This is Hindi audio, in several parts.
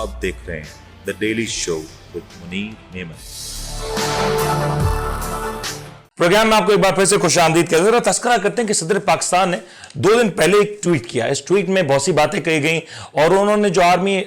आप देख रहे हैं the daily show with Munir नेमत। प्रोग्राम में आपको एक बार फिर से खुशामदीद कहते हैं। तस्करा करते हैं कि सदर पाकिस्तान ने 2 दिन पहले एक ट्वीट किया। इस ट्वीट में बहुत सी बातें कही गई और उन्होंने जो आर्मी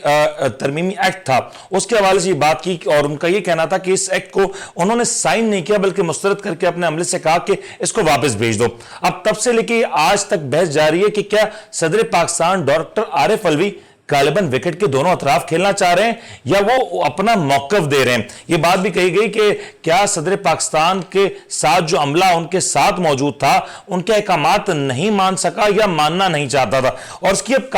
तरमीमी एक्ट था उसके हवाले से बात की और उनका यह कहना था कि इस एक्ट को उन्होंने साइन नहीं किया बल्कि मुस्तरद करके अपने अमले से कहा कि इसको वापस भेज दो। अब तब से लेकर आज तक बहस जारी है कि क्या सदर पाकिस्तान डॉक्टर आरिफ अलवी गालिबन विकेट के दोनों अतराफ खेलना चाह रहे हैं या वो अपना मौकफ दे रहे हैं। यह बात भी कही गई कि क्या सदर पाकिस्तान के साथ जो अमला उनके साथ मौजूद था उनके अहकामात नहीं मान सका या मानना नहीं चाहता था और इसकी अब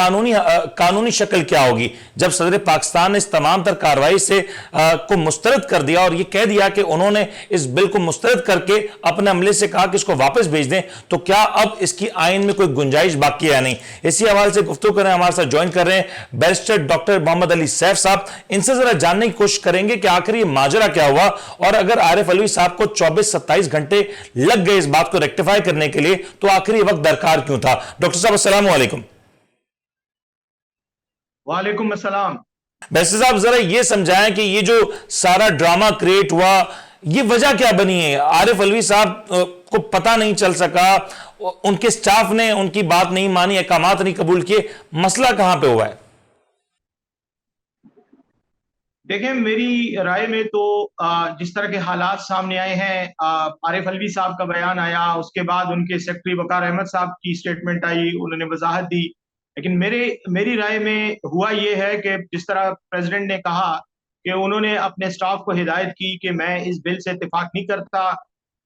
कानूनी शक्ल क्या होगी जब सदर पाकिस्तान ने इस तमाम तर कार्रवाई से को मुस्तरद कर दिया और यह कह दिया कि उन्होंने इस बिल को मुस्तरद करके अपने अमले से कहा कि इसको वापस भेज दें, तो क्या अब इसकी आइन में कोई गुंजाइश बाकी है नहीं। इसी हवाले से गुफ्तगू करें, हमारे साथ ज्वाइन कर रहे हैं बैरिस्टर डॉक्टर मोहम्मद अली सैफ साहब। इनसे जरा जानने की कोशिश करेंगे कि आखिर ये माजरा क्या हुआ और अगर आरिफ अलवी साहब को 24-27 घंटे लग गए इस बात को रेक्टिफाई करने के लिए तो आखिर ये वक्त दरकार क्यों था। डॉक्टर साहब अस्सलाम वालेकुम। वालेकुम अस्सलाम। बैरिस्टर साहब जरा ये समझाएं कि ये जो सारा ड्रामा क्रिएट हुआ ये वजह क्या बनी है। आरिफ अलवी साहब को पता नहीं चल सका, उनके स्टाफ ने उनकी बात नहीं मानी, अहकामात नहीं कबूल किए, मसला कहां पे हुआ है। देखें, मेरी राय में तो जिस तरह के हालात सामने आए हैं, आरिफ अलवी साहब का बयान आया, उसके बाद उनके सेक्रेटरी वकार अहमद साहब की स्टेटमेंट आई, उन्होंने वजाहत दी। लेकिन मेरी राय में हुआ ये है कि जिस तरह प्रेसिडेंट ने कहा कि उन्होंने अपने स्टाफ को हिदायत की कि मैं इस बिल से इत्तेफाक नहीं करता,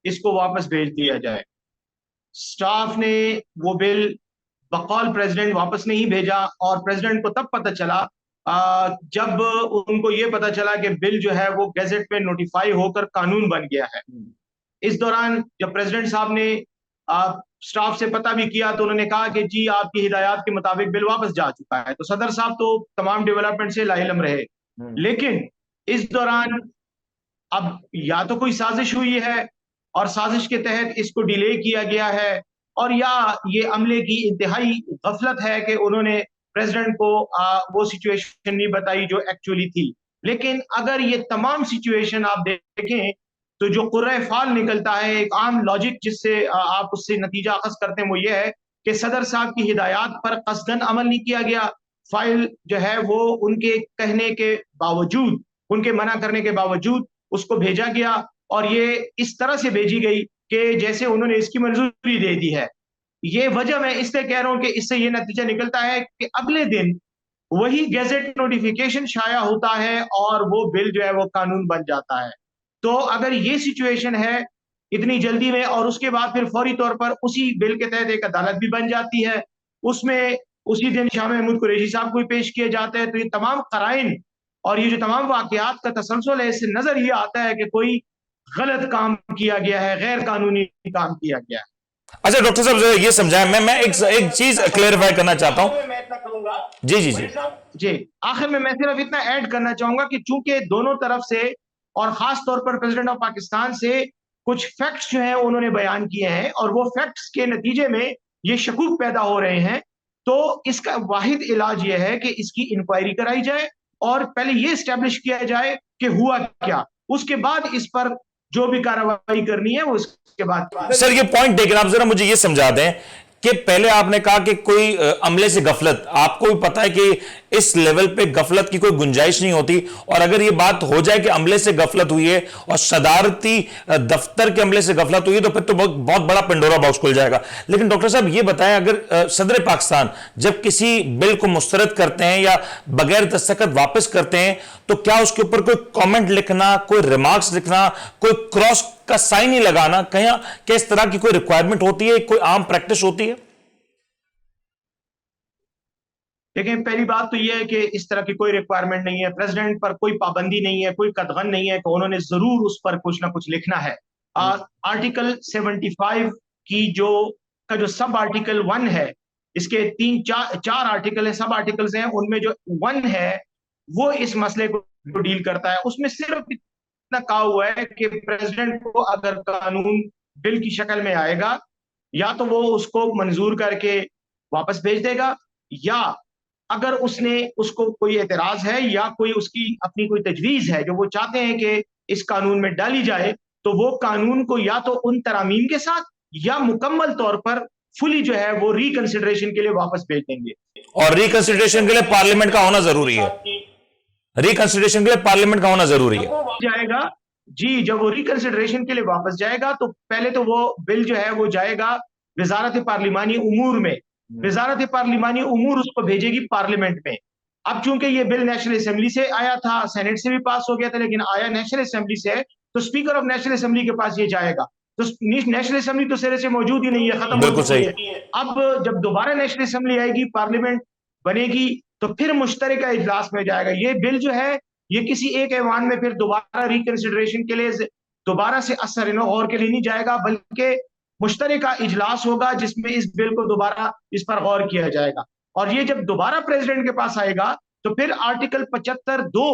इसको वापस भेज दिया जाए। स्टाफ ने वो बिल बकौल प्रेसिडेंट वापस नहीं भेजा और प्रेसिडेंट को तब पता चला जब उनको ये पता चला कि बिल जो है वो गैजेट में नोटिफाई होकर कानून बन गया है। इस दौरान जब प्रेसिडेंट साहब ने स्टाफ से पता भी किया तो उन्होंने कहा कि जी आपकी हिदायत के मुताबिक बिल वापस जा चुका है। तो सदर साहब तो तमाम डेवलपमेंट से लाइलम रहे। लेकिन इस दौरान अब या तो कोई साजिश हुई है और साजिश के तहत इसको डिले किया गया है, और या ये अमले की इंतहाई गफलत है कि उन्होंने प्रेसिडेंट को वो सिचुएशन नहीं बताई जो एक्चुअली थी। लेकिन अगर ये तमाम सिचुएशन आप देखें तो जो कुर्रे फाल निकलता है, एक आम लॉजिक जिससे आप उससे नतीजा अखज़ करते हैं, वो ये है कि सदर साहब की हिदायत पर कसदन अमल नहीं किया गया। फाइल जो है वो उनके कहने के बावजूद, उनके मना करने के बावजूद उसको भेजा गया और ये इस तरह से भेजी गई कि जैसे उन्होंने इसकी मंजूरी दे दी है। ये वजह मैं इसलिए कह रहा हूं कि इससे ये नतीजा निकलता है कि अगले दिन वही गैजेट नोटिफिकेशन शाया होता है और वो बिल जो है वो कानून बन जाता है। तो अगर ये सिचुएशन है इतनी जल्दी में और उसके बाद फिर फौरी तौर पर उसी बिल के तहत एक अदालत भी बन जाती है, उसमें उसी दिन शाह महमूद कुरैशी साहब को भी पेश किया जाता है, तो ये तमाम कराइन और ये जो तमाम वाकयात का तसलसल है, इससे नजर ये आता है कि कोई गलत काम किया गया है, गैर कानूनी काम किया गया है। अच्छा डॉक्टर साहब जो ये समझाएं, मैं एक चीज क्लेरिफाई करना चाहता हूं। मैं इतना कहूंगा जी जी जी जी, आखिर में मैं सिर्फ इतना ऐड करना चाहूंगा कि चूंकि दोनों तरफ से और खास तौर पर प्रेसिडेंट ऑफ पाकिस्तान से कुछ फैक्ट्स जो हैं उन्होंने बयान किए हैं और वो फैक्ट्स के नतीजे में ये शकूक पैदा हो रहे हैं, तो इसका वाहिद इलाज ये है कि इसकी इंक्वायरी कराई जाए और पहले ये स्टैब्लिश किया जाए कि हुआ क्या, उसके बाद इस पर जो भी कार्रवाई करनी है वो इसके बाद। सर ये पॉइंट देकर आप जरा मुझे ये समझा दें कि पहले आपने कहा कि कोई अमले से गफलत, आपको भी पता है कि इस लेवल पे गफलत की कोई गुंजाइश नहीं होती और अगर ये बात हो जाए कि अमले से गफलत हुई है और सदारती दफ्तर के अमले से गफलत हुई है तो फिर तो बहुत बड़ा पंडोरा बॉक्स खुल जाएगा। लेकिन डॉक्टर साहब ये बताएं, अगर सदर पाकिस्तान जब किसी बिल को मुस्तरद करते हैं या बगैर दस्तखत वापस करते हैं तो क्या उसके ऊपर कोई कॉमेंट लिखना, कोई रिमार्क्स लिखना, कोई क्रॉस का साइन ही लगाना, कहीं क्या इस तरह की कोई रिक्वायरमेंट होती है, कोई आम प्रैक्टिस होती है? देखें, पहली बात तो यह है कि इस तरह की कोई रिक्वायरमेंट नहीं है, प्रेसिडेंट पर कोई पाबंदी नहीं है, कोई कदगन नहीं है कि उन्होंने जरूर उस पर कुछ ना कुछ लिखना है। आर्टिकल 75 की जो सब आर्टिकल 1 है, इसके चार आर्टिकल है, सब आर्टिकल्स हैं, उनमें जो 1 है वो इस मसले को डील करता है। उसमें सिर्फ इतना कहा हुआ है कि प्रेसिडेंट को अगर कानून बिल की शक्ल में आएगा या तो वो उसको मंजूर करके वापस भेज देगा या अगर उसको कोई एतराज है या कोई उसकी अपनी कोई तजवीज है जो वो चाहते हैं कि इस कानून में डाली जाए, तो वो कानून को या तो उन तरामीम के साथ या मुकम्मल तौर पर फुली जो है वो रिकंसिडरेशन के लिए वापस भेज देंगे। और रिकंसिडरेशन के लिए पार्लियामेंट का होना जरूरी है। रिकंसिडरेशन के लिए पार्लियामेंट का होना जरूरी है। जाएगा जी, जब वो रिकंसिडरेशन के लिए वापस जाएगा तो पहले तो वो बिल जो है वो जाएगा वजारत पार्लिमानी उमूर में, वजारत पार्लिमानी उमूर उसको भेजेगी पार्लियामेंट में। अब चूंकि ये बिल नेशनल असेंबली से आया था, सेनेट से भी पास हो गया था, लेकिन आया नेशनल असेंबली से है, तो स्पीकर ऑफ नेशनल असेंबली के पास ये जाएगा। तो नेशनल असेंबली तो सिरे से मौजूद ही नहीं है, खत्म बिल्कुल हो चुकी सही। है। अब जब दोबारा नेशनल असेंबली आएगी, पार्लियामेंट बनेगी, तो फिर मुश्तरका इजलास में जाएगा। ये बिल जो है ये किसी एक ऐवान में फिर दोबारा रिकंसिडरेशन के लिए दोबारा से असर गौर के लिए नहीं जाएगा, बल्कि मुश्तरका इजलास होगा जिसमें इस बिल को दोबारा इस पर गौर किया जाएगा। और ये जब दोबारा प्रेसिडेंट के पास आएगा तो फिर आर्टिकल 75(2)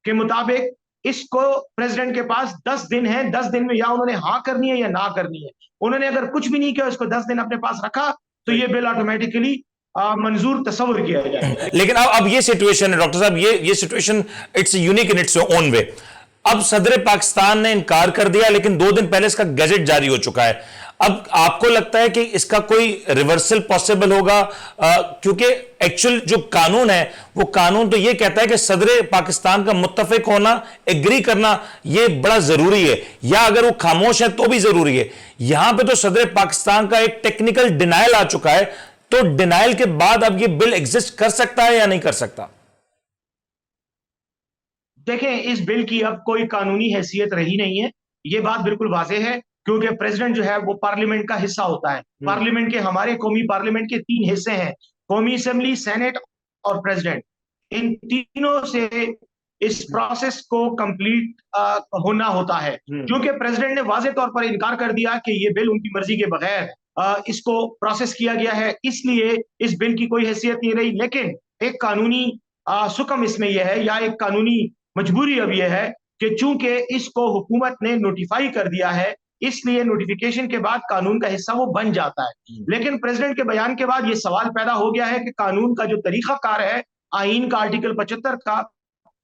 के मुताबिक इसको प्रेसिडेंट के पास 10 दिन है, 10 दिन में या उन्होंने हाँ करनी है या ना करनी है। उन्होंने अगर कुछ भी नहीं किया, उसको 10 दिन अपने पास रखा, तो ये बिल ऑटोमेटिकली मंजूर तस्वर किया जाएगा। लेकिन अब ये सिचुएशन है डॉक्टर साहब, ये situation it's unique in its own way. अब सदर पाकिस्तान ने इनकार कर दिया, लेकिन 2 दिन पहले इसका गैजेट जारी हो चुका है। अब आपको लगता है कि इसका कोई रिवर्सल पॉसिबल होगा? क्योंकि एक्चुअल जो कानून है वो कानून तो ये कहता है कि सदर पाकिस्तान का मुत्तफिक होना, एग्री करना ये बड़ा जरूरी है, या अगर वो खामोश है तो भी जरूरी है। यहां पे तो सदर पाकिस्तान का एक टेक्निकल डिनायल आ चुका है, तो डिनायल के बाद अब ये बिल एग्जिस्ट कर सकता है या नहीं कर सकता? देखें, इस बिल की अब कोई कानूनी हैसियत रही नहीं है, ये बात बिल्कुल वाज़ेह है, क्योंकि प्रेसिडेंट जो है वो पार्लियामेंट का हिस्सा होता है। पार्लियामेंट के, हमारे कौमी पार्लियामेंट के 3 हिस्से हैं, कौमी असेंबली, सेनेट और प्रेसिडेंट। इन तीनों से इस प्रोसेस को कंप्लीट होना होता है। क्योंकि प्रेसिडेंट ने वाज़ेह तौर पर इनकार कर दिया कि ये बिल उनकी मर्जी के बगैर इसको प्रोसेस किया गया है, इसलिए इस बिल की कोई हैसियत नहीं रही। लेकिन एक कानूनी सुकम इसमें यह है, या एक कानूनी मजबूरी अब यह है कि चूंकि इसको हुकूमत ने नोटिफाई कर दिया है, इसलिए नोटिफिकेशन के बाद कानून का हिस्सा वो बन जाता है। लेकिन प्रेसिडेंट के बयान के बाद ये सवाल पैदा हो गया है कि कानून का जो तरीकाकार है, आईन का आर्टिकल 75 का,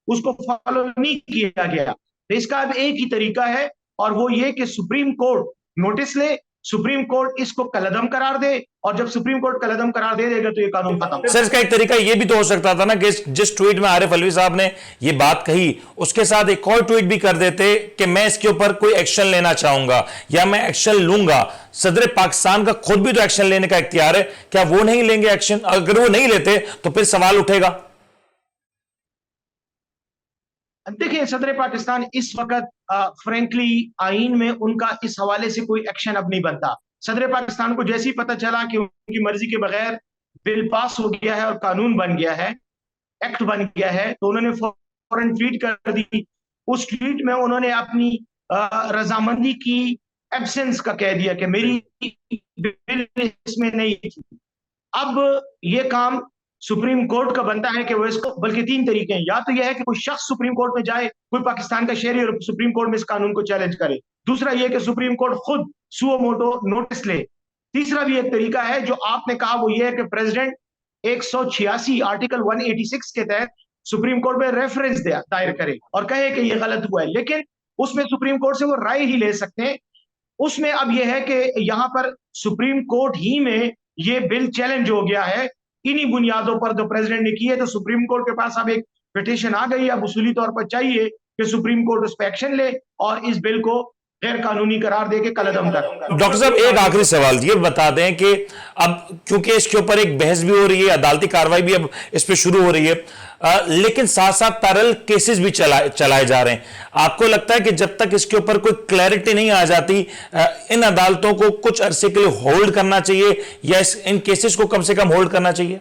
उसको फॉलो नहीं किया गया। तो इसका अब एक ही तरीका है, और वो ये कि सुप्रीम कोर्ट नोटिस ले, सुप्रीम कोर्ट इसको कलअदम करार दे, और जब सुप्रीम कोर्ट कलअदम करार दे देगा तो ये कानून खत्म। सर, इसका एक तरीका ये भी तो हो सकता था ना कि जिस ट्वीट में आरिफ अलवी साहब ने ये बात कही, उसके साथ एक और ट्वीट भी कर देते कि मैं इसके ऊपर कोई एक्शन लेना चाहूंगा या मैं एक्शन लूंगा। सदर पाकिस्तान का खुद भी तो एक्शन लेने का इख्तियार है, क्या वो नहीं लेंगे एक्शन? अगर वो नहीं लेते तो फिर सवाल उठेगा। देखिए, सदर पाकिस्तान इस वक्त फ्रेंकली आईन में उनका इस हवाले से कोई एक्शन अब नहीं बनता। सदर पाकिस्तान को जैसे ही पता चला कि उनकी मर्जी के बगैर बिल पास हो गया है और कानून बन गया है, एक्ट बन गया है, तो उन्होंने फौरन ट्वीट कर दी। उस ट्वीट में उन्होंने अपनी रजामंदी की एब्सेंस का कह दिया कि मेरी बिल इसमें नहीं थी। अब ये काम सुप्रीम कोर्ट का बनता है कि वो इसको, बल्कि 3 तरीके हैं, या तो यह है कि कोई शख्स सुप्रीम कोर्ट में जाए, कोई पाकिस्तान का शहरी, और सुप्रीम कोर्ट में इस कानून को चैलेंज करे। दूसरा यह कि सुप्रीम कोर्ट खुद सुओ मोटो नोटिस ले। तीसरा भी एक तरीका है जो आपने कहा, वो यह है कि प्रेसिडेंट 186 आर्टिकल 186 के तहत सुप्रीम कोर्ट में रेफरेंस दायर करे और कहे कि यह गलत हुआ है, लेकिन उसमें सुप्रीम कोर्ट से वो राय ही ले सकते हैं। उसमें अब यह है कि यहां पर सुप्रीम कोर्ट ही में ये बिल चैलेंज हो गया है, इन्हीं बुनियादों पर जो प्रेसिडेंट ने की है। तो सुप्रीम कोर्ट के पास अब एक पिटीशन आ गई, अब उसूली तौर पर चाहिए कि सुप्रीम कोर्ट उस पर एक्शन ले और इस बिल को गैर कानूनी करार देके कलअदम कर। डॉक्टर साहब, एक आखिरी सवाल ये बता दें कि अब क्योंकि इसके ऊपर एक बहस भी हो रही है, अदालती कार्रवाई भी अब इस पे शुरू हो रही है, लेकिन साथ साथ पैरेलल केसेस भी चलाए जा रहे हैं। आपको लगता है कि जब तक इसके ऊपर कोई क्लैरिटी नहीं आ जाती, इन अदालतों को कुछ अरसे के लिए होल्ड करना चाहिए या इन केसेस को कम से कम होल्ड करना चाहिए?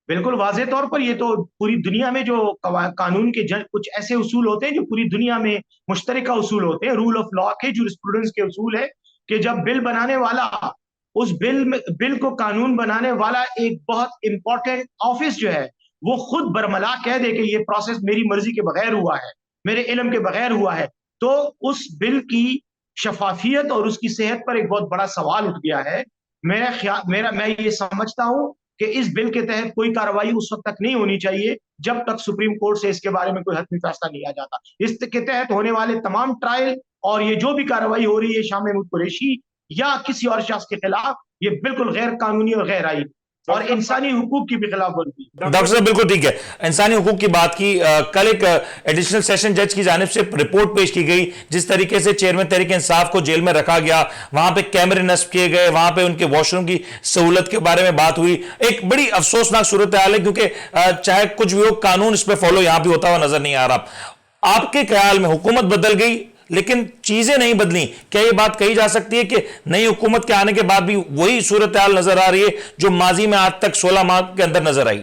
बिल्कुल वाज़ेह तौर पर ये तो पूरी दुनिया में जो कानून के कुछ ऐसे उसूल होते हैं जो पूरी दुनिया में मुश्तरका उसूल होते हैं, रूल ऑफ लॉ के, जूरिस्प्रूडेंस के उसूल है कि जब बिल बनाने वाला, उस बिल को कानून बनाने वाला एक बहुत इंपॉर्टेंट ऑफिस जो है वो खुद बरमला कह दे कि ये प्रोसेस मेरी मर्जी के बगैर हुआ है, मेरे इल्म के बगैर हुआ है, तो उस बिल की शफाफियत और उसकी सेहत पर एक बहुत बड़ा सवाल उठ गया है। मैं ये समझता हूं कि इस बिल के तहत कोई कार्रवाई उस वक्त तक नहीं होनी चाहिए जब तक सुप्रीम कोर्ट से इसके बारे में कोई हतमी फैसला नहीं आ जाता। इसके तहत होने वाले तमाम ट्रायल और ये जो भी कार्रवाई हो रही है शाम महमूद कुरैशी या किसी और शख्स के खिलाफ, ये बिल्कुल गैर कानूनी और गैर आईनी और इंसानी हुकूक की भी खिलाफ वर्जी। डॉक्टर साहब बिल्कुल ठीक है, इंसानी हुकूक की बात की। कल एक एडिशनल सेशन जज की जानिब से रिपोर्ट पेश की गई, जिस तरीके से चेयरमैन तहरीक इंसाफ को जेल में रखा गया, वहां पे कैमरे नस्ब किए गए, वहां पे उनके वॉशरूम की सहूलत के बारे में बात हुई। एक बड़ी अफसोसनाक सूरत हाल है, क्योंकि चाहे कुछ भी हो, कानून इस पर फॉलो यहां भी होता हुआ नजर नहीं आ रहा। आपके ख्याल में हुकूमत बदल गई लेकिन चीजें नहीं बदली, क्या यह बात कही जा सकती है कि नई हुकूमत के आने के बाद भी वही सूरत हाल नजर आ रही है जो माजी में आज तक 16 माह के अंदर नजर आई?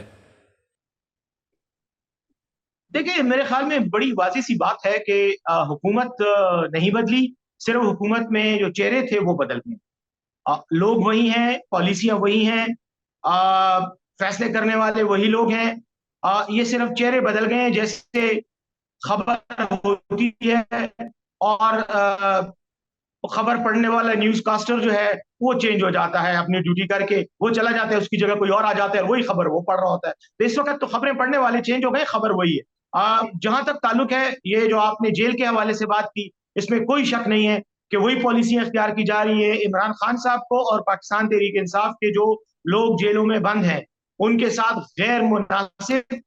देखिए, मेरे ख्याल में बड़ी वाज़ेह सी बात है कि हुकूमत नहीं बदली, सिर्फ हुकूमत में जो चेहरे थे वो बदल गए। लोग वही हैं, पॉलिसियां वही हैं, फैसले करने वाले वही लोग हैं। ये सिर्फ चेहरे बदल गए हैं। जैसे खबर होती है और खबर पढ़ने वाला न्यूज कास्टर जो है वो चेंज हो जाता है, अपनी ड्यूटी करके वो चला जाता है, उसकी जगह कोई और आ जाता है, वही खबर वो पढ़ रहा होता है। तो इस वक्त तो खबरें पढ़ने वाले चेंज हो गए, खबर वही है। जहां तक ताल्लुक है ये जो आपने जेल के हवाले से बात की, इसमें कोई शक नहीं है कि वही पॉलिसियां इख्तियार की जा रही है। इमरान खान साहब को और पाकिस्तान तहरीक इंसाफ के जो लोग जेलों में बंद हैं उनके साथ गैर मुनासिब,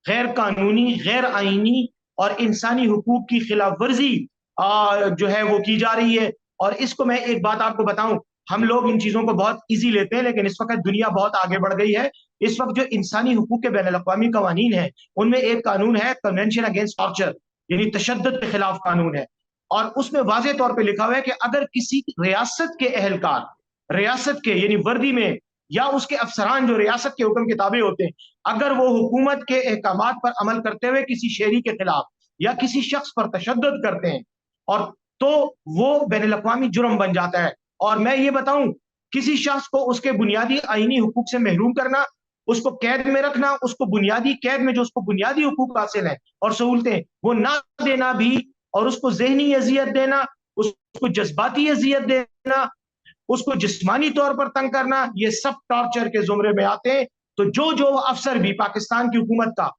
गैर कानूनी, गैर आईनी और इंसानी हुकूक की खिलाफ वर्जी जो है वो की जा रही है। और इसको मैं एक बात आपको बताऊं, हम लोग इन चीजों को बहुत इजी लेते हैं, लेकिन इस वक्त दुनिया बहुत आगे बढ़ गई है। इस वक्त जो इंसानी हुकूक के बैनुल अक़वामी कवानीन है उनमें एक कानून है कन्वेंशन अगेंस्ट टॉर्चर, यानी तशद्दुद के खिलाफ कानून है। और उसमें वाज़ेह तौर पर लिखा हुआ है कि अगर किसी रियासत के अहलकार, रियासत के यानी वर्दी में या उसके अफसरान जो रियासत के हुक्म के ताबे होते हैं, अगर वो हुकूमत के अहकामात पर अमल करते हुए किसी शहरी के खिलाफ या किसी शख्स पर तशद्दुद करते हैं और तो वो बैनुल अक़वामी जुर्म बन जाता है। और मैं ये बताऊं, किसी शख्स को उसके बुनियादी आईनी हुकूक से महरूम करना, उसको कैद में रखना, उसको बुनियादी कैद में जो उसको बुनियादी हुकूक हासिल है और सहूलतें वो ना देना भी, और उसको ज़हनी अजियत देना, उसको जज्बाती अजियत देना, उसको जिस्मानी तौर पर तंग करना, ये सब टॉर्चर के जुमरे में आते हैं। तो जो अफसर भी पाकिस्तान की हुकूमत का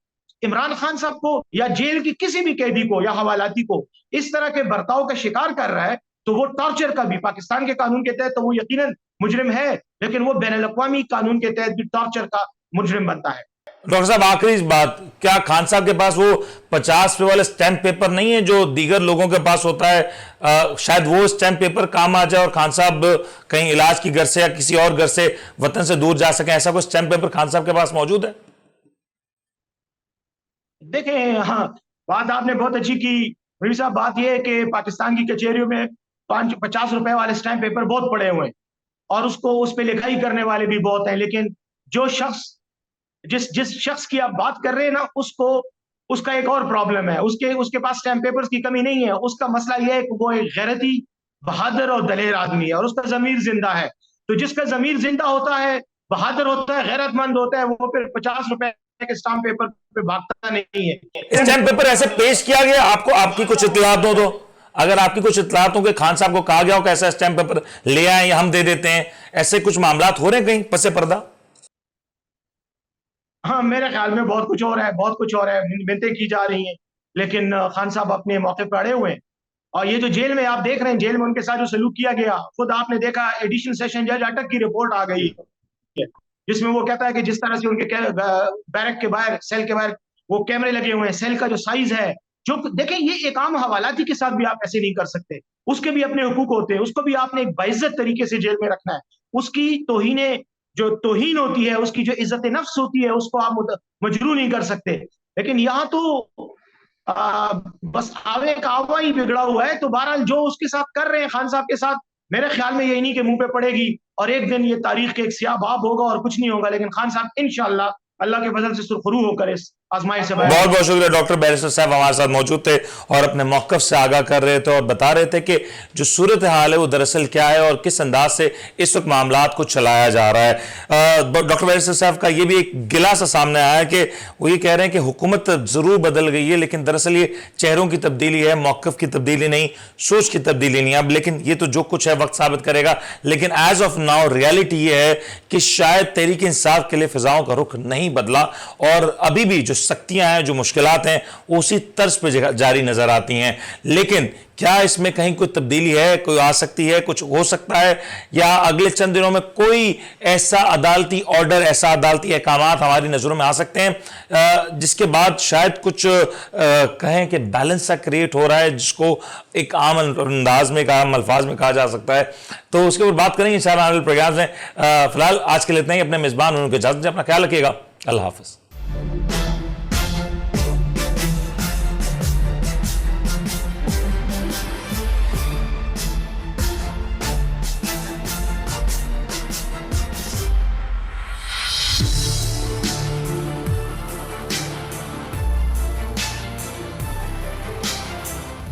इमरान खान साहब को या जेल की किसी भी कैदी को या हवालाती को इस तरह के बर्ताव का शिकार कर रहा है, तो वो टॉर्चर का भी पाकिस्तान के कानून के तहत तो वो यकीनन मुजरिम है, लेकिन वो बैनुल अक़वामी कानून के तहत भी टॉर्चर का मुजरिम बनता है। डॉक्टर साहब आखिरी बात, क्या खान साहब के पास वो 50 रुपए वाले स्टैंप पेपर नहीं है जो दीगर लोगों के पास होता है? शायद वो स्टैंप पेपर काम आ जाए और खान साहब कहीं इलाज की घर से या किसी और घर से वतन से दूर जा सके, ऐसा कोई स्टैंप पेपर खान साहब के पास मौजूद है? देखें, हाँ, बात आपने बहुत अच्छी की रवि साहब। बात यह है कि पाकिस्तान की कचहरियों में 50 रुपए वाले स्टैंप पेपर बहुत पड़े हुए हैं और उसको उस पर लिखाई करने वाले भी बहुत हैं, लेकिन जो शख्स जिस शख्स की आप बात कर रहे हैं ना, उसका एक और प्रॉब्लम है। उसके पास स्टैम्प पेपर्स की कमी नहीं है, उसका मसला यह है कि वो एक गैरती, बहादुर और दलेर आदमी है और उसका जमीर जिंदा है। तो जिसका जमीर जिंदा होता है, बहादुर होता है, गैरतमंद होता है, वो फिर 50 रुपए के स्टैम्प पेपर पे भागता नहीं है। स्टैंप पेपर ऐसे पेश किया गया आपको? आपकी कुछ इत्तलात हो तो, अगर आपकी कुछ इत्तलात हो कि खान साहब को कहा गया हो कि ऐसा स्टैम्प पेपर ले आए या हम दे देते हैं, ऐसे कुछ मामलात हो रहे हैं कहीं पसे पर्दा? हाँ, मेरे ख्याल में बहुत कुछ हो रहा है, बहुत कुछ हो रहा है, मिन्नतें की जा रही हैं, लेकिन खान साहब अपने मौके पर अड़े हुए हैं। और ये जो जेल में आप देख रहे हैं, जेल में उनके साथ जो सलूक किया गया, खुद आपने देखा, एडिशनल सेशन जज अटक की रिपोर्ट आ गई है जिसमें वो कहता है कि जिस तरह से उनके बैरक के बाहर, सेल के बाहर वो कैमरे लगे हुए हैं, सेल का जो साइज है, जो देखें, ये एक आम हवालाती के साथ भी आप ऐसे नहीं कर सकते, उसके भी अपने हुकूक होते हैं, उसको भी आपने एक बाइज्जत तरीके से जेल में रखना है। उसकी जो तौहीन होती है, उसकी जो इज्जत नफ्स होती है, उसको आप मजरू नहीं कर सकते। लेकिन यहाँ तो बस आवे का आवा ही बिगड़ा हुआ है। तो बहरहाल जो उसके साथ कर रहे हैं खान साहब के साथ, मेरे ख्याल में ये इन्हीं के मुंह पे पड़ेगी और एक दिन ये तारीख के एक स्याह बाब होगा और कुछ नहीं होगा। लेकिन खान साहब इंशाअल्लाह अल्लाह के फजल से सुरखरू होकर इस आजमाइश से बाहर बहुत बहुत शुक्रिया डॉक्टर बैरिस्टर साहब हमारे साथ मौजूद थे और अपने मौकफ से आगाह कर रहे थे और बता रहे थे कि जो सूरत हाल है वो दरअसल क्या है और किस अंदाज से इस वक्त मामलात को चलाया जा रहा है। डॉक्टर बैरिस्टर साहब का ये भी एक गिला सा सामने आया है कि वो ये कह रहे हैं कि हुकूमत जरूर बदल गई है लेकिन दरअसल ये चेहरों की तब्दीली है, मौकफ की तब्दीली नहीं, सोच की तब्दीली नहीं। अब लेकिन ये तो जो कुछ है वक्त साबित करेगा, लेकिन एज ऑफ नाउ रियलिटी ये है कि शायद तहरीक इंसाफ के लिए फिजाओं का रुख नहीं बदला और अभी भी जो सख्तियां हैं, जो मुश्किलात हैं, उसी तर्ज पे जारी नजर आती हैं। लेकिन क्या इसमें कहीं कोई तब्दीली है, कोई आ सकती है, कुछ हो सकता है, या अगले चंद दिनों में कोई ऐसा अदालती ऑर्डर, ऐसा अदालती अहकामात हमारी नजरों में आ सकते हैं जिसके बाद शायद कुछ कहें कि बैलेंस सा क्रिएट हो रहा है, जिसको एक आम अंदाज में, एक आम अल्फाज में कहा जा सकता है। तो उसके ऊपर बात करेंगे इंशाअल्लाह आने वाले प्रोग्राम में। फिलहाल आज के लिए इतना ही। अपने मेजबान उनके इजाजत दीजिए, अपना ख्याल रखिएगा। अल्लाह हाफिज।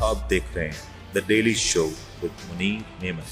आप देख रहे हैं the daily show with Munir नेमत।